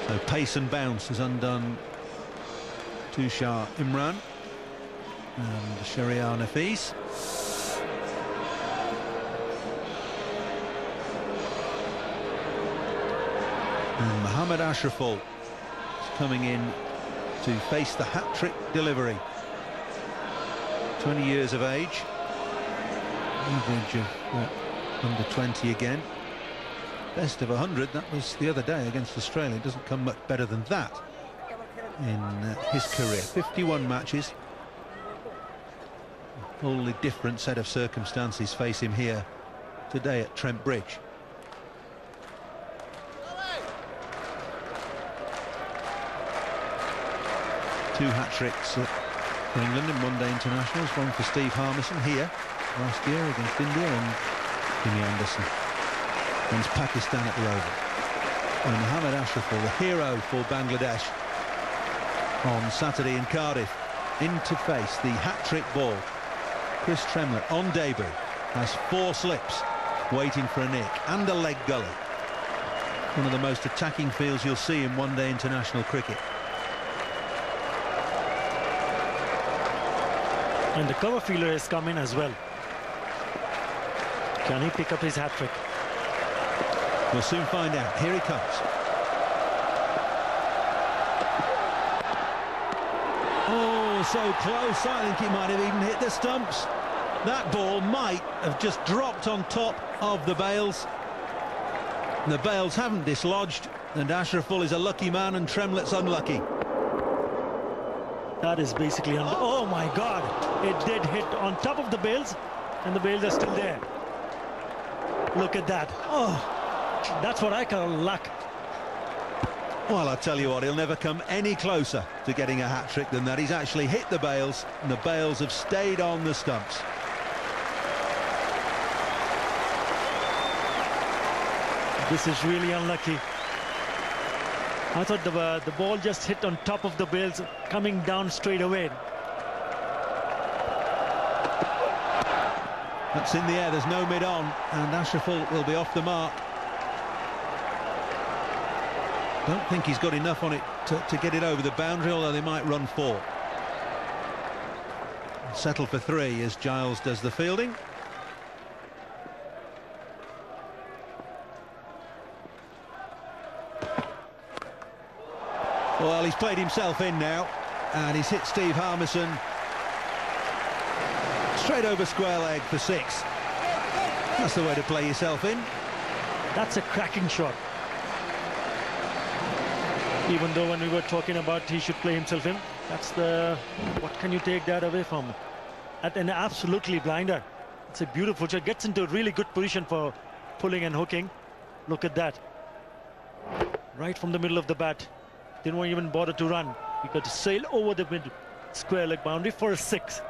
So pace and bounce has undone Tushar Imran and Shahriar Nafees. And Mohammad Ashraful is coming in to face the hat-trick delivery. 20 years of age, average of under 20 again. Best of 100, that was the other day against Australia. It doesn't come much better than that in his career. 51 matches. A wholly different set of circumstances face him here today at Trent Bridge. Two hat-tricks for England in one-day internationals, one for Steve Harmison here last year against India, and Jimmy Anderson against Pakistan at the Oval. And Mohammad Ashraful, the hero for Bangladesh on Saturday in Cardiff, in to face the hat-trick ball. Chris Tremlett on debut has 4 slips waiting for a nick and a leg gully. One of the most attacking fields you'll see in one-day international cricket. And the cover fielder has come in as well. Can he pick up his hat-trick? We'll soon find out. Here he comes. Oh, so close. I think he might have even hit the stumps. That ball might have just dropped on top of the bails. The bails haven't dislodged, and Ashraful is a lucky man and Tremlett's unlucky. That is basically... Oh, my God! It did hit on top of the bails, and the bails are still there. Look at that. Oh, that's what I call luck. Well, I tell you what, he'll never come any closer to getting a hat-trick than that. He's actually hit the bails, and the bails have stayed on the stumps. This is really unlucky. I thought the ball just hit on top of the bails, coming down straight away. That's in the air, there's no mid-on, and Ashraful will be off the mark. Don't think he's got enough on it to get it over the boundary, although they might run 4. Settle for 3 as Giles does the fielding. Well, he's played himself in now, and he's hit Steve Harmison straight over square leg for 6. That's the way to play yourself in. That's a cracking shot. Even though when we were talking about he should play himself in, that's the... What can you take that away from? At an absolutely blinder. It's a beautiful shot. Gets into a really good position for pulling and hooking. Look at that. Right from the middle of the bat. Didn't even bother to run. He got to sail over the mid square leg boundary for a 6.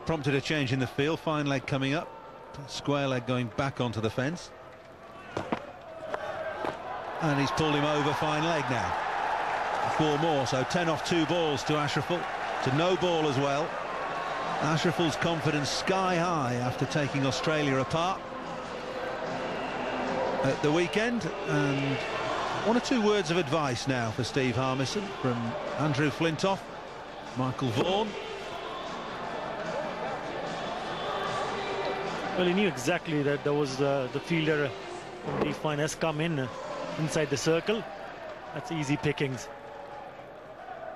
Prompted a change in the field. Fine leg coming up. Square leg going back onto the fence. And he's pulled him over. Fine leg now. 4 more, so 10 off 2 balls to Ashraful. To no ball as well. Ashraful's confidence sky high after taking Australia apart at the weekend. And 1 or 2 words of advice now for Steve Harmison from Andrew Flintoff, Michael Vaughan. Well, he knew exactly that there was the fielder from the fine has come in inside the circle. That's easy pickings.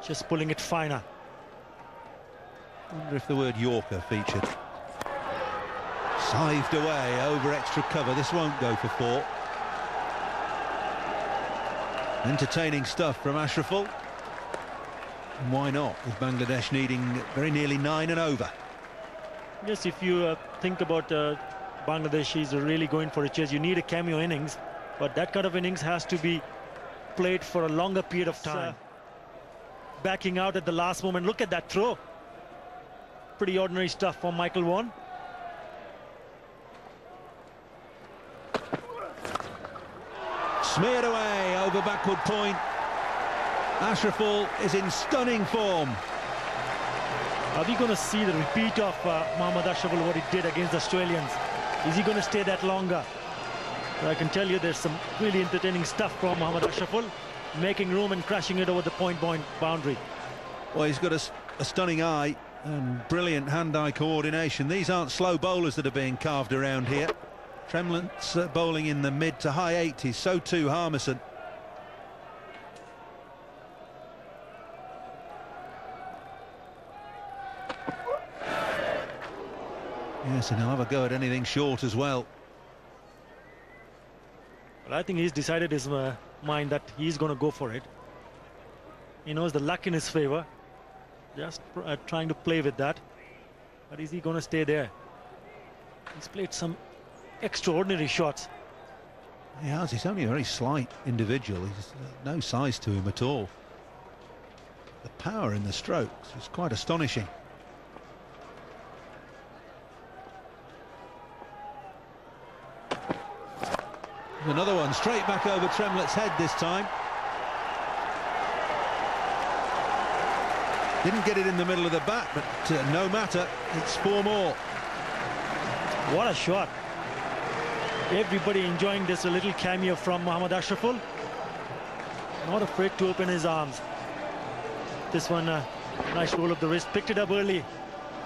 Just pulling it finer. I wonder if the word Yorker featured. Scythed away over extra cover. This won't go for 4. Entertaining stuff from Ashraful. And why not, with Bangladesh needing very nearly 9 and over. Yes, if you think about Bangladesh is really going for a chase, you need a cameo innings, but that kind of innings has to be played for a longer period of time. Backing out at the last moment. Look at that throw. Pretty ordinary stuff for Michael Vaughan. Smeared away over backward point. Ashraful is in stunning form. Are we going to see the repeat of Mohammad Ashraful, what he did against the Australians? Is he going to stay that longer? But I can tell you there's some really entertaining stuff from Mohammad Ashraful, making room and crashing it over the point boundary. Well, he's got a stunning eye and brilliant hand-eye coordination. These aren't slow bowlers that are being carved around here. Tremlett's bowling in the mid to high 80s, so too Harmison. Yes, and he'll have a go at anything short as well. Well, I think he's decided his mind that he's going to go for it. He knows the luck in his favor. Just trying to play with that. But is he going to stay there? He's played some extraordinary shots. He has. He's only a very slight individual. He's no size to him at all. The power in the strokes is quite astonishing. Another one straight back over Tremlett's head this time. Didn't get it in the middle of the bat, but no matter, it's 4 more. What a shot. Everybody enjoying this little cameo from Mohammad Ashraful. Not afraid to open his arms. This one, nice roll of the wrist, picked it up early,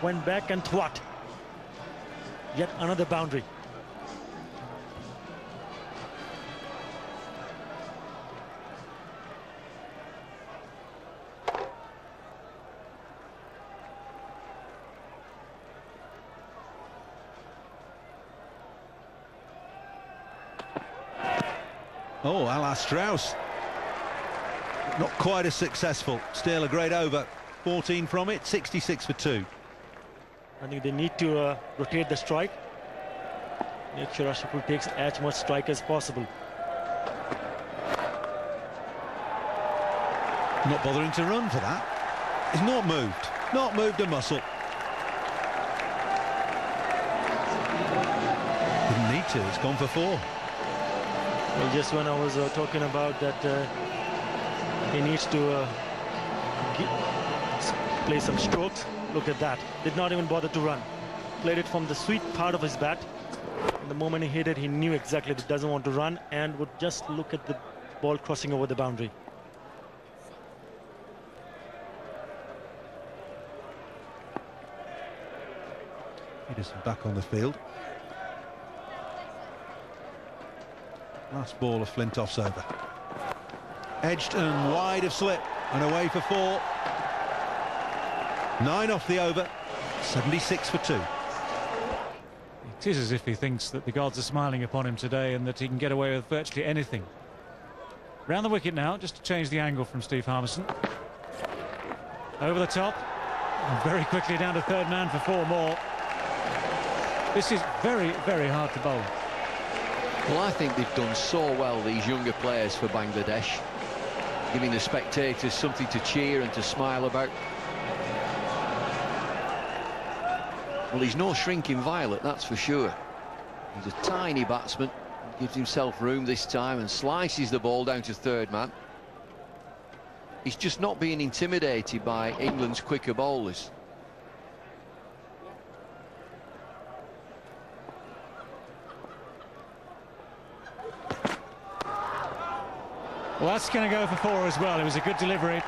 went back and thwart. Yet another boundary. Oh, a la Strauss. Not quite as successful. Still a great over. 14 from it, 66 for 2. I think they need to rotate the strike. Make sure Ashraful takes as much strike as possible. Not bothering to run for that. He's not moved. Not moved a muscle. Didn't need to. It's gone for 4. Well, just when I was talking about that, he needs to play some strokes. Look at that. Did not even bother to run. Played it from the sweet part of his bat. And the moment he hit it, he knew exactly that he doesn't want to run and would just look at the ball crossing over the boundary. Peterson back on the field. Last ball of Flintoff's over. Edged and wide of slip and away for 4. 9 off the over, 76 for 2. It is as if he thinks that the gods are smiling upon him today and that he can get away with virtually anything. Round the wicket now, just to change the angle from Steve Harmison. Over the top, and very quickly down to third man for 4 more. This is very, very hard to bowl. Well, I think they've done so well, these younger players for Bangladesh, giving the spectators something to cheer and to smile about. Well, he's no shrinking violet, that's for sure. He's a tiny batsman, gives himself room this time and slices the ball down to third man. He's just not being intimidated by England's quicker bowlers. Well, that's going to go for 4 as well. It was a good delivery.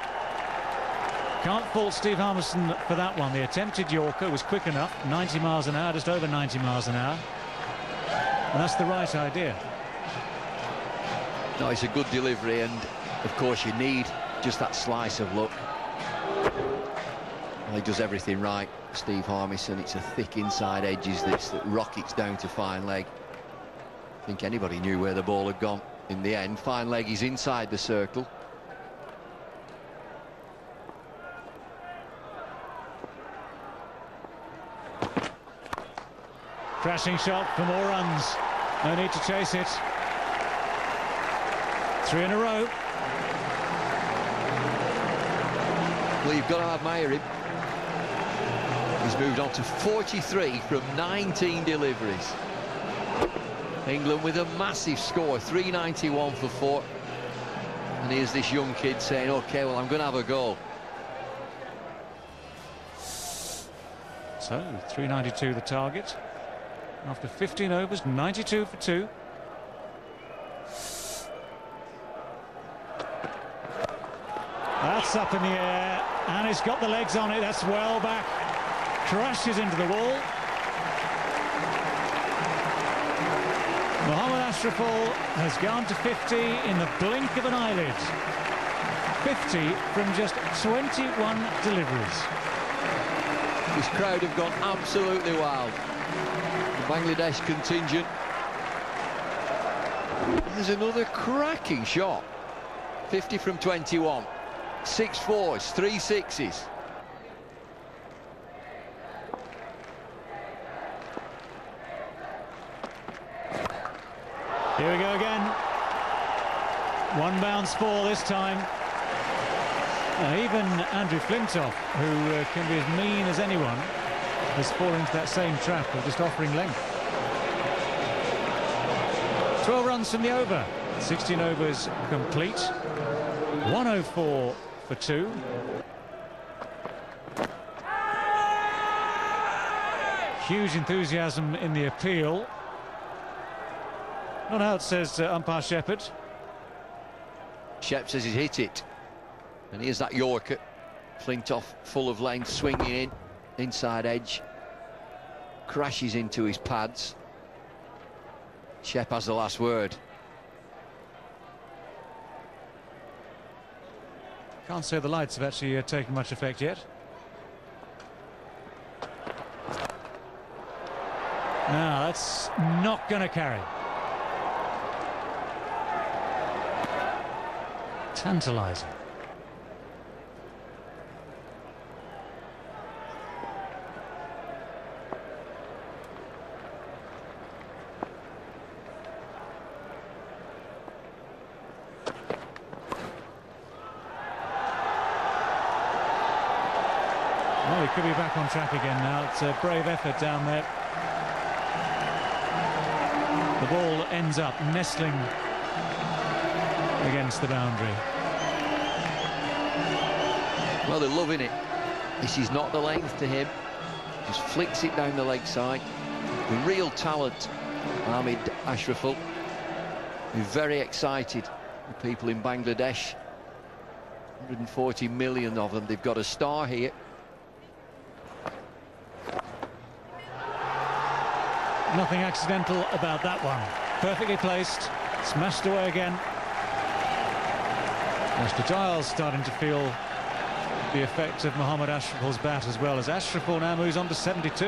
Can't fault Steve Harmison for that one. The attempted Yorker was quick enough, 90 miles an hour, just over 90 miles an hour. And that's the right idea. No, it's a good delivery, and of course you need just that slice of luck. Well, he does everything right, Steve Harmison. It's a thick inside edges that rockets down to fine leg. I think anybody knew where the ball had gone. In the end, fine leg is inside the circle. Crashing shot for more runs. No need to chase it. 3 in a row. Well, you've got to admire him. He's moved on to 43 from 19 deliveries. England with a massive score, 391 for 4. And here's this young kid saying, OK, well, I'm going to have a go. So, 392 the target. After 15 overs, 92 for 2. That's up in the air, and it's got the legs on it. That's well back. Crashes into the wall. Mohammad asraful has gone to 50 in the blink of an eyelid. 50 from just 21 deliveries. This crowd have gone absolutely wild. The Bangladesh contingent. There's another cracking shot. 50 from 21. 6 fours, 3 sixes. Here we go again. One bounce four this time. Even Andrew Flintoff, who can be as mean as anyone, has fallen into that same trap of just offering length. 12 runs from the over. 16 overs complete. 104 for 2. Huge enthusiasm in the appeal. Not out, says umpire Shepherd. Shep says he's hit it. And here's that Yorker. Flintoff full of length, swinging in. Inside edge. Crashes into his pads. Shep has the last word. Can't say the lights have actually taken much effect yet. No, that's not going to carry. Tantalising. Well, he could be back on track again now. It's a brave effort down there. The ball ends up nestling against the boundary. Well, they're loving it. This is not the length to him. Just flicks it down the leg side. The real talent, Mohammad asraful. We're very excited. The people in Bangladesh, 140 million of them. They've got a star here. Nothing accidental about that one. Perfectly placed, smashed away again. Mr. Giles starting to feel the effect of Mohammad asraful's bat as well, as asraful now moves on to 72.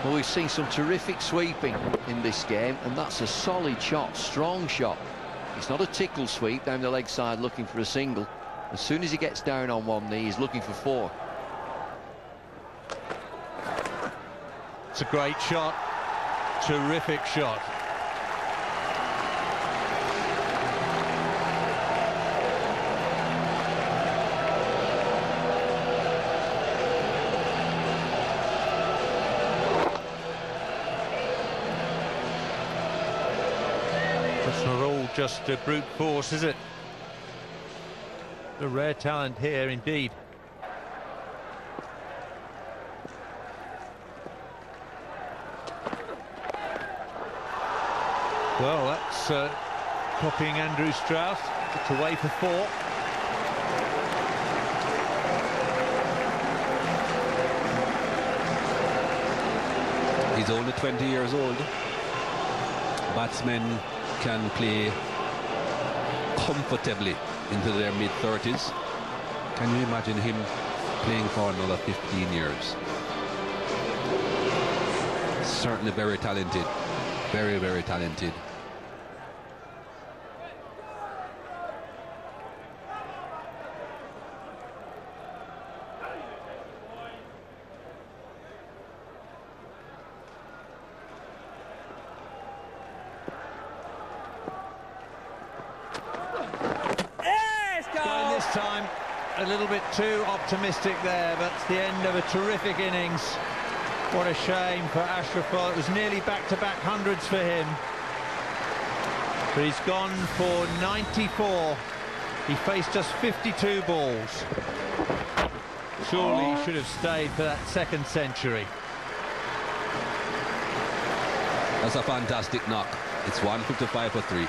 Well, we've seen some terrific sweeping in this game, and that's a solid shot, strong shot. It's not a tickle sweep down the leg side looking for a single. As soon as he gets down on one knee, he's looking for 4. It's a great shot. Terrific shot. It's not all just brute force, is it? A rare talent here indeed. Well, that's copying Andrew Strauss. It's away for 4. He's only 20 years old. Batsmen can play comfortably into their mid-30s. Can you imagine him playing for another 15 years? Certainly very talented. Very, very talented. Going this time a little bit too optimistic there, but it's the end of a terrific innings. What a shame for asraful. It was nearly back-to-back hundreds for him. But he's gone for 94. He faced just 52 balls. Surely he should have stayed for that second century. That's a fantastic knock. It's 155 for 3.